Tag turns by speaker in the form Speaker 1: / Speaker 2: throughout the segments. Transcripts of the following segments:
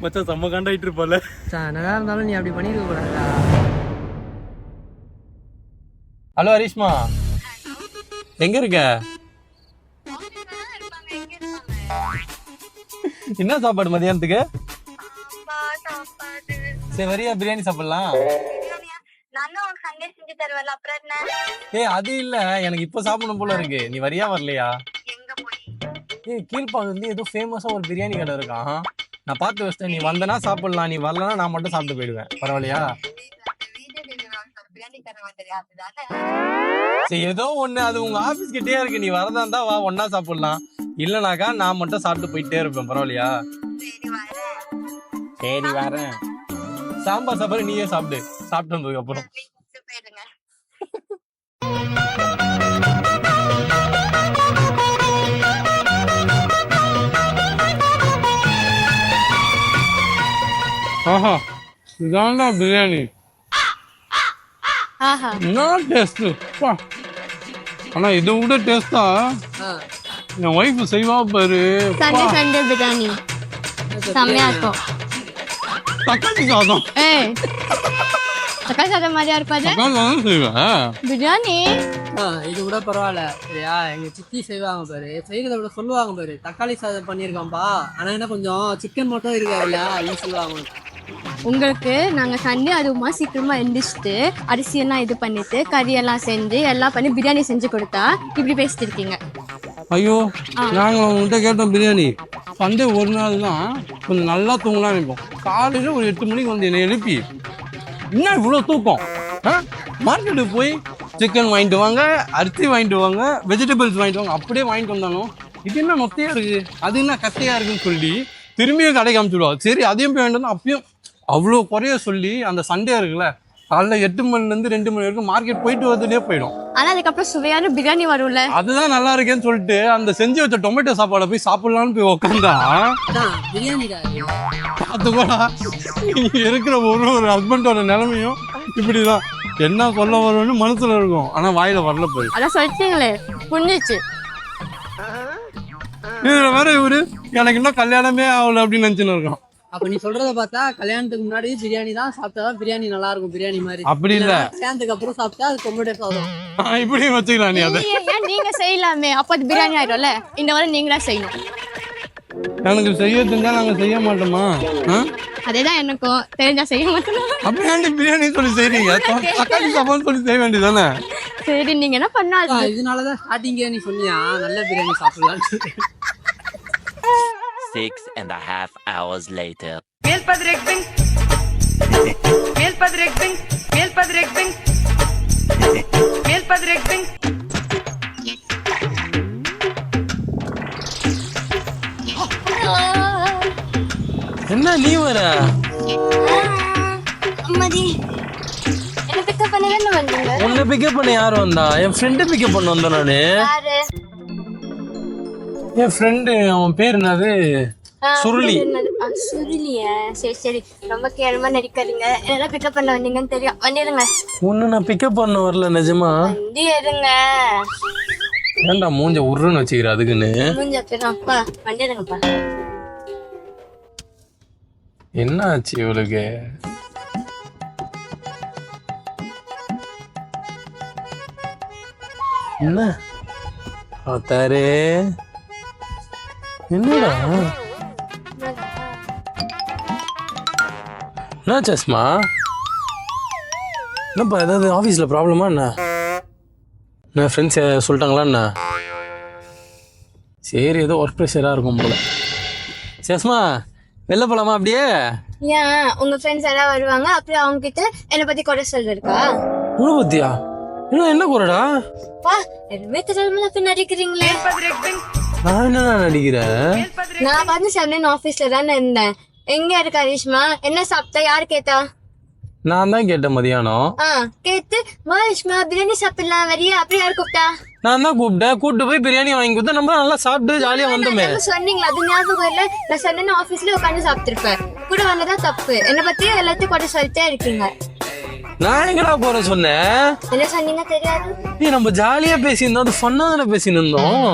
Speaker 1: மச்சான் செம்ம காண்டாயிட்டு இருப்பல.
Speaker 2: என்னதான் இருந்தாலும் நீ அப்படி பண்ணிருக்க கூடாதா?
Speaker 1: ஹலோ ஹரிஷ்மா, எங்க இருக்க? என்ன சாப்பாடு மதியானத்துக்கு? சரி வரியா, பிரியாணி சாப்பிடலாம். ஏய் அது இல்ல, எனக்கு இப்ப சாப்பிடணும் போல இருக்கு. நீ வரியா வரலையா? ஏய் கீழ்பாங்க வந்து ஏதோ ஃபேமஸா ஒரு பிரியாணி கடை இருக்கான். நான் பார்த்து வச்சிட்டேன். நீ வந்தனா சாப்பிடலாம், நீ வரலனா நான் மட்டும் சாப்பிட்டு போயிடுவேன். பரவாயில்லையா? சரி ஏதோ ஒண்ணு, அது உங்க ஆபீஸ் கிட்டே இருக்கு. நீ வரதா இருந்தா வா, ஒன்னா சாப்பிடலாம். இல்லனாக்கா நான் மட்டும் சாப்பிட்டு போயிட்டே இருப்பேன். பரவாயில்லையா? சரி வரேன். சாம்பார் சாப்பாடு நீயே சாப்பிடு. சாப்பிட்டு வந்ததுக்கு அப்புறம் ஆஹா இதான்டா பிரியாணி. என்ன டேஸ்ட்! ஆனா இதை விட டேஸ்டா என் ஒய்ஃப் செய்வா பாரு.
Speaker 3: சண்டே பிரியாணி செம்மையா இருக்கும்.
Speaker 1: தக்காளி சாதம்.
Speaker 3: தக்காளி சாதம் மாதிரியா இருக்காது பிரியாணி.
Speaker 2: இது கூட பரவாயில்ல சரியா? எங்க சித்தி செய்வாங்க பாரு, செய்யறத விட சொல்லுவாங்க பாரு, தக்காளி சாதம் பண்ணியிருக்காம்பா, ஆனா என்ன கொஞ்சம் சிக்கன் மட்டும் இருக்காதுல்ல அப்படின்னு சொல்லுவாங்க.
Speaker 3: உங்களுக்கு நாங்க சண்டே அதுவுமா சீக்கிரமா எந்திரிச்சிட்டு அரிசியெல்லாம் இது பண்ணிட்டு கறியெல்லாம் செஞ்சு எல்லாம் பண்ணி பிரியாணி செஞ்சு கொடுத்தா இப்படி பேசிட்டு இருக்கீங்க.
Speaker 1: ஐயோ நாங்க உங்கள்கிட்ட கேட்டோம் பிரியாணி. சண்டே ஒரு நாள் தான் கொஞ்சம் நல்லா தூங்கலாம் நினைப்போம். காலையில ஒரு 8 மணிக்கு வந்து என்னை எழுப்பி என்ன இவ்வளோ தூக்கம்? மார்க்கெட்டுக்கு போய் சிக்கன் வாங்கிட்டு வாங்க, அரிசி வாங்கிட்டு வாங்க, வெஜிடபிள்ஸ் வாங்கிட்டு வாங்க, அப்படியே வாங்கிட்டு வந்தாலும் இது என்ன மொத்தையா இருக்கு, அது என்ன கட்டையா இருக்குன்னு சொல்லி திரும்பியும் கடைக்கு அனுப்பிச்சுடுவாங்க. சரி அதையும் போய் வாங்கிட்டு வந்து அப்பயும் அவ்வளோ குறைய சொல்லி அந்த சண்டே இருக்குல்ல காலைல 8 மணிலேருந்து 2 மணி வரைக்கும் மார்க்கெட் போயிட்டு வரதுலேயே போயிடும்.
Speaker 3: ஆனா அதுக்கப்புறம் சுவையான பிரியாணி வரும்ல, அதுதான்
Speaker 1: நல்லா இருக்கேன்னு சொல்லிட்டு அந்த செஞ்சு வச்ச டொமேட்டோ சாப்பாடை போய் சாப்பிடலான்னு போய் உட்காந்தா பார்த்துக்கோடா இருக்கிற ஒரு ஹஸ்பண்டோட நிலைமையும் இப்படிதான். என்ன சொல்ல வரும்னு மனசுல இருக்கும், ஆனா வாயில வரல போய்.
Speaker 3: அதான் சொல்லிட்டீங்களே புரிஞ்சிச்சு.
Speaker 1: இதுல வேற இவரு எனக்கு இன்னும் கல்யாணமே ஆகல அப்படின்னு நினைச்சுன்னு இருக்கோம்.
Speaker 2: அப்ப நீ சொல்றத பார்த்தா கல்யாணத்துக்கு முன்னாடி பிரியாணி தான் சாப்பிட்டா பிரியாணி நல்லா இருக்கும். பிரியாணி மாதிரி
Speaker 1: அப்படி இல்ல,
Speaker 2: கல்யாணத்துக்கு அப்புறம் சாப்பிட்டா அது டொமேட்டோ சாதம்
Speaker 1: இப்படியும் வச்சுக்கலாம். நீ அதை
Speaker 3: நீங்க செய்யலாமே, அப்ப அது பிரியாணி ஆயிடும்ல. இந்த வாரம் நீங்களா செய்யணும்.
Speaker 1: எனக்கு செய்ய தெரிஞ்சா நாங்க செய்ய மாட்டோமா?
Speaker 3: அதேதான் எனக்கும் தெரிஞ்சா செய்ய மாட்டோம்.
Speaker 1: அப்படி பிரியாணி சொல்லி செய்றீங்க, தக்காளி சாப்பாடு சொல்லி செய்ய வேண்டியதானே?
Speaker 3: சரி நீங்க என்ன பண்ணாது,
Speaker 2: இதனாலதான் ஸ்டார்டிங்கே நீ சொன்னியா நல்ல பிரியாணி சாப்பிடலான்னு.
Speaker 4: 6.5 hours later.
Speaker 1: என்ன நீ வர? உன்னை பிக்கப் பண்ண யாரு வந்தா? என் ஃப்ரெண்டு பிக்கப் பண்ண வந்தேன் நானு. என் ஃப்ரெண்டு, அவன் பேர் என்னது? சுருளி.
Speaker 3: சுருளியா? சரி சரி, ரொம்ப கேவலமா நடிக்காதீங்க. என்ன பிக்கப் பண்ண வந்தீங்கன்னு தெரியும், வந்துடுங்க.
Speaker 1: ஒன்னு நான் பிக்கப் பண்ண வரல நிஜமா.
Speaker 3: வந்துடுங்க.
Speaker 1: ஏன்டா மூஞ்ச உருன்னு வச்சுக்கிற அதுக்குன்னு?
Speaker 3: மூஞ்சப்பா வந்துடுங்கப்பா.
Speaker 1: என்ன ஆச்சு இவளுக்கு? என்ன பார்த்தாரு? என்னடா என்ன சஸ்மா? என்னப்பா ஏதாவது ஆஃபீஸில் ப்ராப்ளமா என்ன? என்ன ஃப்ரெண்ட்ஸ் சொல்லிட்டாங்களா என்ன? சரி ஏதோ ஒர்க் ப்ரெஷராக இருக்கும் போல. சஸ்மா வெளில போலாமா? அப்படியே
Speaker 3: ஏன் உங்க ஃப்ரெண்ட்ஸ் யாராவது வருவாங்க, அப்படியே அவங்க கிட்ட என்னை பத்தி குறை சொல்லிருக்கா?
Speaker 1: உன்னை பத்தியா? என்ன குறைடா?
Speaker 3: எதுவுமே தெரியாம பின் நடிக்கிறீங்களே.
Speaker 1: நான் என்ன நடிக்கிறேன்?
Speaker 3: நான் வந்து சென்னை ஆபீஸ்ல தானே இருந்தேன். எங்க இருக்க ஹரிஷ்மா? என்ன சாப்பிட்டா? யாரு கேட்டா?
Speaker 1: நான் தான் கேட்டேன் மதியானம்.
Speaker 3: கேட்டு ஹரிஷ்மா பிரியாணி சாப்பிடலாம் வரியா? அப்படி யாரு கூப்பிட்டா?
Speaker 1: நான் தான் கூப்பிட்டேன். கூப்பிட்டு போய் பிரியாணி வாங்கி கொடுத்தா நம்ம நல்லா சாப்பிட்டு ஜாலியா வந்தோமே.
Speaker 3: சொன்னீங்களா? அது ஞாபகம் இல்ல. நான் சென்னை ஆபீஸ்ல உட்காந்து சாப்பிட்டுருப்பேன். கூட வந்ததா தப்பு. என்ன பத்தி எல்லாத்தையும் கூட சொல்லிட்டே இருக்கீங்க.
Speaker 1: நான் எங்கடா போற சொன்னேன்?
Speaker 3: என்ன சொன்னீங்க தெரியாது.
Speaker 1: நம்ம ஜாலியா பேசியிருந்தோம், அது ஃபன்னா தானே பேசியிருந்தோம்.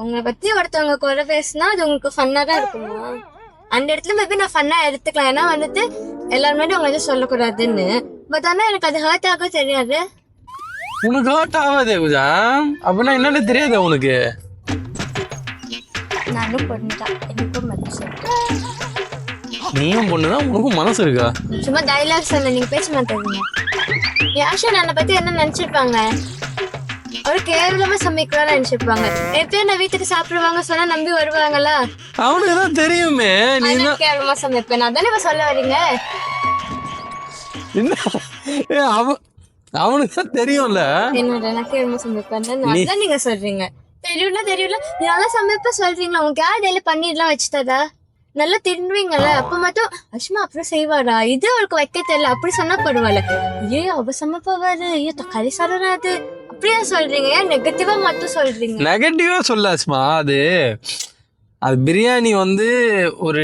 Speaker 3: உங்களை பத்தி ஒருத்தவங்க குறை பேசினா அது உங்களுக்கு ஃபன்னா தான் இருக்குமா? அந்த இடத்துல மேபி நான் ஃபன்னா எடுத்துக்கலாம், ஏன்னா வந்துட்டு எல்லாரும் முன்னாடி உங்களை எதுவும் சொல்லக்கூடாதுன்னு. பட் ஆனா எனக்கு அது ஹர்ட் ஆக தெரியாது.
Speaker 1: உனக்கு ஹர்ட் ஆகாதே பூஜா, அப்படின்னா என்னன்னு தெரியாது உனக்கு.
Speaker 3: நானும் பொண்ணுதான், எனக்கும் மனசு.
Speaker 1: நீயும் பொண்ணுதான், உனக்கும் மனசு இருக்கா?
Speaker 3: சும்மா டைலாக் சொல்ல, நீங்க பேச மாட்டேங்க. யாஷன் என்னை பத்தி என்ன நினைச்சிருப்பாங்க? ஒரு கேவலமா சமைக்கலாம் நினைச்சிருப்பாங்க. எப்பயும் நான் வீட்டுக்கு சாப்பிடுவாங்க சொன்னா நம்பி வருவாங்களா?
Speaker 1: அவனுக்கு தான் தெரியுமே நீ
Speaker 3: நான் கேவலமா சமைப்பேன், அதானே இப்ப சொல்ல வரீங்க?
Speaker 1: என்ன அவனுக்கு தான் தெரியும்ல.
Speaker 3: என்னோட நான் கேவலமா சமைப்பேன் அதான் நீங்க சொல்றீங்க. தெரியல நீ நல்லா சமைப்ப சொல்றீங்களா? உங்களுக்கு யார் டெய்லி பன்னீர்லாம் வச்சுட்டதா? நல்லா திரும்புவீங்கல்ல, அப்ப மட்டும் அஷ்மா அப்புறம் செய்வாரா, இது அவருக்கு வைக்க தெரியல அப்படி சொன்னா பரவாயில்ல. ஏன் அவ சமைப்பவாரு, ஏன் தக்காளி சாப்பிடாது அப்படியா சொல்றீங்க? ஏன் நெகட்டிவா மட்டும் சொல்றீங்க?
Speaker 1: நெகட்டிவா சொல்ல அஸ்மா, அது பிரியாணி வந்து ஒரு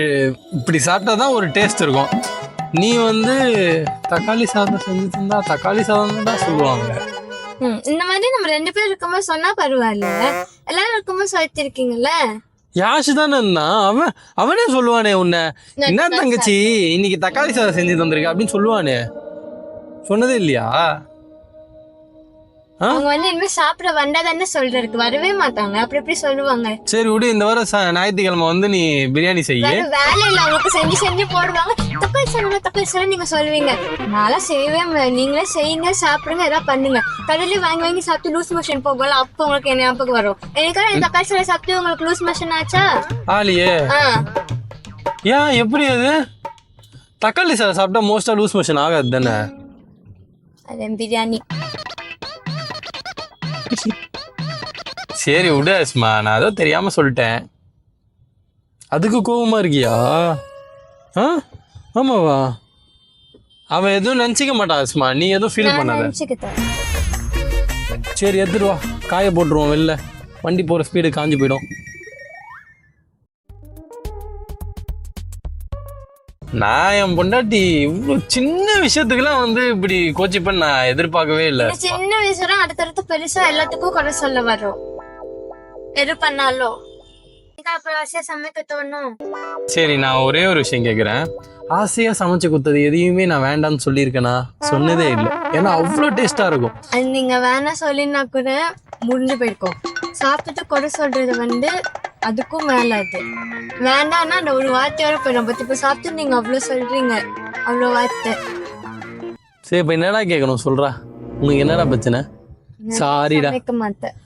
Speaker 1: இப்படி சாப்பிட்டாதான் ஒரு டேஸ்ட் இருக்கும். நீ வந்து தக்காளி சாதம் செஞ்சு தந்தா தக்காளி சாதம் தான் சொல்லுவாங்க.
Speaker 3: இந்த மாதிரி நம்ம 2 பேர் இருக்கும்போது சொன்னா பரவாயில்ல, எல்லாரும் இருக்கும்போது சொல்லிருக்கீங்கல்ல.
Speaker 1: யாஷு தானே இருந்தான், அவனே சொல்லுவானே உன்னை, என்ன தங்கச்சி இன்னைக்கு தக்காளி சாதம் செஞ்சு தந்திருக்க அப்படின்னு சொல்லுவானே. சொன்னதே இல்லையா?
Speaker 3: அவங்க வந்து இனிமே சாப்பிட வந்தாதானே சொல்றதுக்கு, வரவே மாட்டாங்க, அப்படி எப்படி சொல்லுவாங்க?
Speaker 1: சரி விடு, இந்த வாரம் ஞாயிற்றுக்கிழமை வந்து நீ பிரியாணி செய்ய.
Speaker 3: வேலை இல்ல அவங்களுக்கு, செஞ்சு போடுவாங்க. தக்காளி சாதம் நீங்க சொல்லுவீங்க, நான்லாம் செய்யவே முடியாது. நீங்களே செய்யுங்க, சாப்பிடுங்க, ஏதாவது பண்ணுங்க. கடையில வாங்கி சாப்பிட்டு லூஸ் மோஷன் போகல, அப்போ உங்களுக்கு என்ன ஞாபகம் வரும்? எனக்கு தக்காளி சாதம் சாப்பிட்டு உங்களுக்கு லூஸ் மோஷன் ஆச்சா?
Speaker 1: ஆலியே ஏன் எப்படி அது? தக்காளி சாதம் சாப்பிட்டா மோஸ்டா லூஸ் மோஷன் ஆகாது தானே?
Speaker 3: அது பிரியாணி.
Speaker 1: சரி விடு அஸ்மா, நான் ஏதோ தெரியாம சொல்லிட்டேன். அதுக்கு கோபமா இருக்கியா? ஆமாவா? அவன் எதுவும் நினைச்சிக்க மாட்டான் அஸ்மா, நீ எதுவும் ஃபீல் பண்ணாத. சரி எடுத்துட்டு வா, காய போட்டுருவோம் வெளில, வண்டி போற ஸ்பீடு காஞ்சி போயிடும். நான் என் பொண்டாட்டி இவ்வளோ சின்ன விஷயத்துக்குலாம் வந்து இப்படி கோச்சிப்பேன்னு நான் எதிர்பார்க்கவே இல்லை.
Speaker 3: சின்ன விஷயம் அடுத்தடுத்து பெருசா எல்லாத்துக்கும் குறை சொல்ல வரும், எது பண்ணாலும். அப்புறம் சமைக்க தோணும்.
Speaker 1: சரி நான் ஒரே ஒரு விஷயம் கேட்குறேன், ஆசையா சமைச்சு கொடுத்தது எதையுமே நான் வேண்டாம்னு சொல்லியிருக்கேனா? சொன்னதே இல்லை, ஏன்னா அவ்வளோ டேஸ்டா இருக்கும்.
Speaker 3: அது நீங்க வேணா சொல்லினா கூட முடிஞ்சு போயிருக்கோம். சாப்பிட்டுட்டு குறை சொல்றது வந்து அதுக்கும் மேல, அது வேண்டாம்னா அந்த ஒரு வார்த்தையோட போயிடும். பட் இப்ப சாப்பிட்டு நீங்க அவ்வளவு சொல்றீங்க, அவ்வளவு வார்த்தை.
Speaker 1: சரி இப்ப என்னடா கேட்கணும் சொல்றா, உனக்கு என்னடா பிரச்சனை? சாரிடா.
Speaker 3: சமைக்க மாட்டேன்,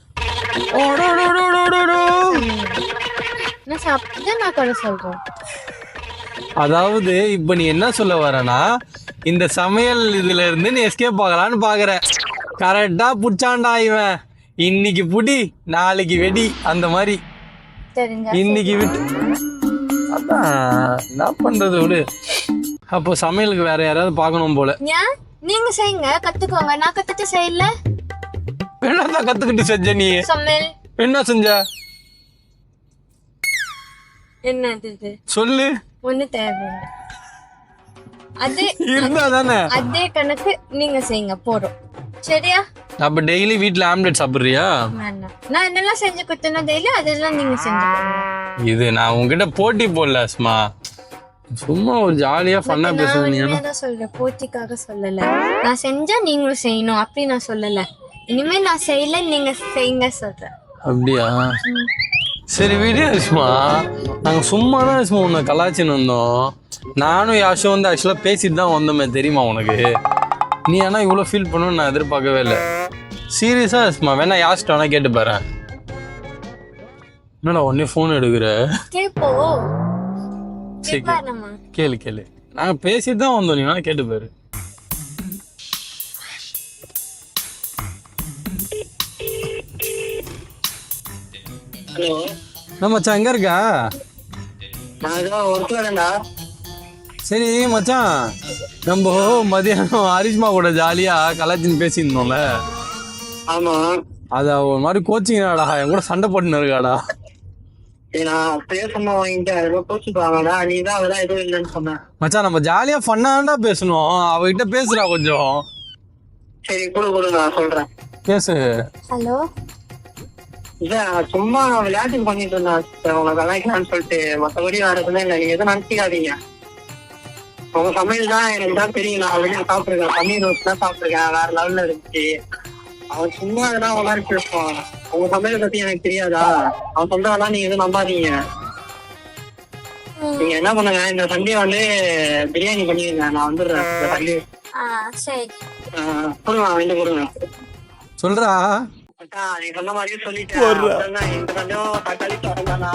Speaker 3: நான் சாப்பிட்டு நான் குறை சொல்றேன்.
Speaker 1: அதாவது இப்ப நீ என்ன சொல்ல வரனா, இந்த சமையல் இதுல இருந்து நீ எஸ்கேப் ஆகலான்னு பாக்குற. கரெக்டா புடிச்சாண்டா இவன், இன்னைக்கு புடி நாளைக்கு வெடி அந்த மாதிரி. இன்னைக்கு விட்டு அதான் என்ன பண்றது விடு. அப்போ சமையலுக்கு வேற யாராவது பார்க்கணும் போல.
Speaker 3: ஏன் நீங்க செய்யுங்க, கத்துக்கோங்க. நான் கத்துட்டு செய்யல.
Speaker 1: என்னதான் கத்துக்கிட்டு செஞ்ச நீ?
Speaker 3: சமையல்
Speaker 1: என்ன செஞ்ச?
Speaker 3: என்ன
Speaker 1: சொல்லு.
Speaker 3: ஒண்ணு தேவையில்லை, அது
Speaker 1: இருந்தா தானே.
Speaker 3: அதே கணக்கு நீங்க செய்யுங்க போறோம், சரியா?
Speaker 1: அப்ப டெய்லி வீட்ல ஆம்லெட் சாப்பிடுறியா?
Speaker 3: வேண்டாம், நான் என்னெல்லாம் செஞ்சு கொடுத்தேன்னா டெய்லி அதெல்லாம் நீங்க செஞ்சு.
Speaker 1: இது நான் உங்ககிட்ட போட்டி போடல அஸ்மா, சும்மா ஒரு ஜாலியா ஃபன்னா பேசுறீங்க.
Speaker 3: நான் சொல்றேன், போட்டிக்காக சொல்லல. நான் செஞ்சா நீங்களும் செய்யணும் அப்படி நான் சொல்லல. இனிமே நான் செய்யல, நீங்க செய்யுங்க சொல்றேன்.
Speaker 1: அப்படியா? சரி வீடியோ அஸ்மா, நாங்க சும்மா தான் அஸ்மா உன்னை கலாச்சின்னு வந்தோம். நானும் யாஷும் வந்து ஆக்சுவலா பேசிட்டு தான் வந்தோமே, தெரியுமா உனக்கு? நீ ஆனா இவ்வளோ ஃபீல் பண்ணணும்னு நான் எதிர்பார்க்கவே இல்லை. சீரியஸா அஸ்மா, வேணா யாஸ்ட்டு வேணா கேட்டு பாரு. என்னடா உடனே ஃபோன் எடுக்கிற?
Speaker 3: கேப்போ,
Speaker 1: கேளு. நாங்க பேசிட்டு தான் வந்தோம், நீ வேணா கேட்டு பாரு.
Speaker 2: ஹலோ
Speaker 1: மச்சான் எங்க இருக்கா? சரி மச்சான், நம்ம மதியானம் ஹரிஷ்மா கூட ஜாலியா கலாச்சின்னு பேசியிருந்தோம்ல.
Speaker 2: ஆமா,
Speaker 1: அது ஒரு மாதிரி கோச்சிங்கடா, என் கூட சண்டை போட்டுன்னு இருக்காடா. மச்சான் நம்ம ஜாலியா ஃபன்னாண்டா பேசணும், அவகிட்ட பேசுறா கொஞ்சம்.
Speaker 2: சரி கொடு நான் சொல்றேன்,
Speaker 1: பேசு.
Speaker 3: ஹலோ
Speaker 5: இல்ல சும்மா விளையாட்டுக்கு பண்ணிட்டு இருந்தேன் உங்களை கலாய்க்கலாம்னு சொல்லிட்டு, மற்றபடி வேற எதுவுமே இல்லை. நீங்க எதுவும் நினைச்சிக்காதீங்க. உங்க சமையல் தான் எனக்கு தான் தெரியும். நான் வெளியே சாப்பிட்டுருக்கேன், பன்னீர் ரோஸ் தான் சாப்பிட்டுருக்கேன், வேற லெவல்ல இருந்துச்சு. அவன் சும்மா எதனா ஒரு மாதிரி பேசுவான். உங்க சமையலை பத்தி எனக்கு தெரியாதா? அவன் சொல்றதெல்லாம் நீங்க எதுவும் நம்பாதீங்க. நீங்க என்ன பண்ணுங்க, இந்த சண்டே வந்து பிரியாணி பண்ணிடுங்க, நான் வந்துடுறேன் இந்த சண்டே.
Speaker 3: சரி.
Speaker 5: கொடுங்க, வந்து கொடுங்க.
Speaker 1: சொல்றா
Speaker 5: அக்கா நீங்க சொன்ன மாதிரியே சொல்லிட்டேன். இந்த சண்டையும் தக்காளி சாதம் தானா?